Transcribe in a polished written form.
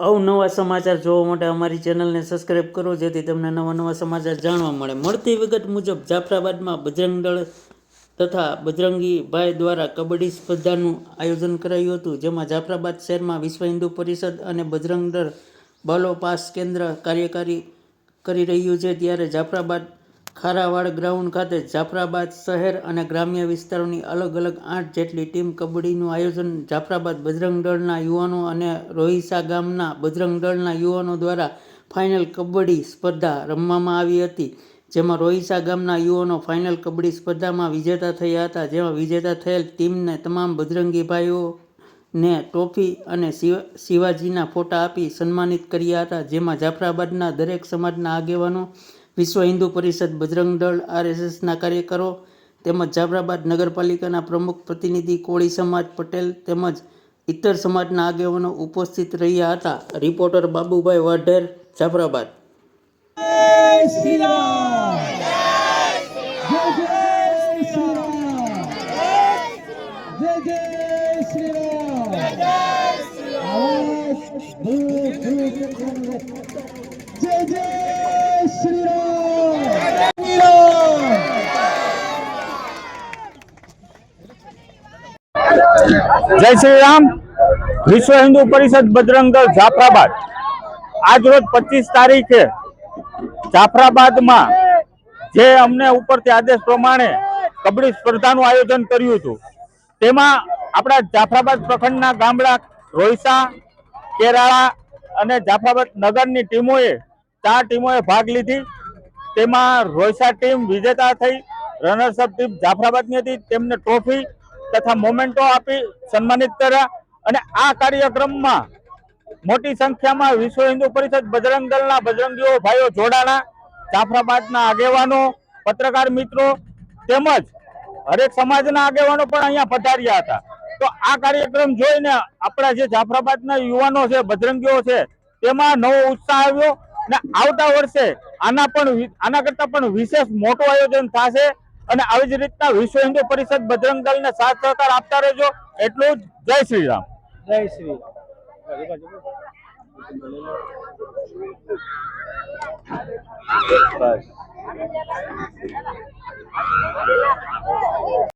અવનવા સમાચાર જોવા માટે અમારી ચેનલને સબસ્ક્રાઈબ કરો, જેથી તમને નવા સમાચાર જાણવા મળે। મળતી વિગત મુજબ જાફરાબાદમાં બજરંગ દળ તથા બજરંગી ભાઈ દ્વારા કબડ્ડી સ્પર્ધાનું આયોજન કરાયું હતું, જેમાં જાફરાબાદ શહેરમાં વિશ્વ હિન્દુ પરિષદ અને બજરંગ દળ બાલોપાસ કેન્દ્ર કાર્યકારી કરી રહ્યું છે। ત્યારે જાફરાબાદ ખારાવાડ ગ્રાઉન્ડ ખાતે જાફરાબાદ શહેર અને ગ્રામ્ય વિસ્તારોની અલગ અલગ 8 જેટલી ટીમ કબડ્ડીનું આયોજન જાફરાબાદ બજરંગ દળના યુવાનો અને રોહિસા ગામના બજરંગ દળના યુવાનો દ્વારા ફાઇનલ કબડ્ડી સ્પર્ધા રમવામાં આવી હતી, જેમાં રોહિસા ગામના યુવાનો ફાઇનલ કબડ્ડી સ્પર્ધામાં વિજેતા થયા હતા। જેમાં વિજેતા થયેલ ટીમને તમામ બજરંગી ભાઈઓને ટ્રોફી અને શિવાજીના ફોટા આપી સન્માનિત કર્યા હતા, જેમાં જાફરાબાદના દરેક સમાજના આગેવાનો, વિશ્વ હિન્દુ પરિષદ, બજરંગ દળ, RSSના કાર્યકરો તેમજ જાફરાબાદ નગરપાલિકાના પ્રમુખ પ્રતિનિધિ, કોળી સમાજ, પટેલ તેમજ ઇતર સમાજના આગેવાનો ઉપસ્થિત રહ્યા હતા। રિપોર્ટર બાબુભાઈ વાઢેર, જાફરાબાદ। जय श्री राम। विश्व हिंदू परिषद बजरंग दल जाफराबाद आज रोज 25 तारीखे जाफराबाद में जे अमने उपरथी आदेश प्रमाणे कबड्डी स्पर्धानुं आयोजन कर्युं हतुं, तेमां आपणा जाफराबाद प्रखंडना गामडा रोहिसा, केराळा अने जाफराबाद नगरनी टीमोए 4 टीमोए भाग लीधी। तेमां रोहिसा टीम विजेता थई। रनर्सअप टीम जाफराबादनी हती, तेमने ट्रोफी तथा मोमेंटो आपी सन्मानित कर्या। અને આ કાર્યક્રમમાં મોટી સંખ્યામાં વિશ્વ હિન્દુ પરિષદ બજરંગ દળના બજરંગીઓ ભાઈઓ જોડાણા, જાફરાબાદના આગેવાનો, પત્રકાર મિત્રો તેમજ હરેક સમાજના આગેવાનો પણ અહીંયા પધાર્યા હતા। તો આ કાર્યક્રમ જોઈને આપણા જે જાફરાબાદના યુવાનો છે, બજરંગીઓ છે, તેમાં નવો ઉત્સાહ આવ્યો અને આવતા વર્ષે આના કરતા પણ વિશેષ મોટું આયોજન થશે અને આવી જ રીતના વિશ્વ હિન્દુ પરિષદ બજરંગ દળને સાથ સહકાર આપતા રહેજો। એટલું જ। જય શ્રી રામ। जय श्री बस।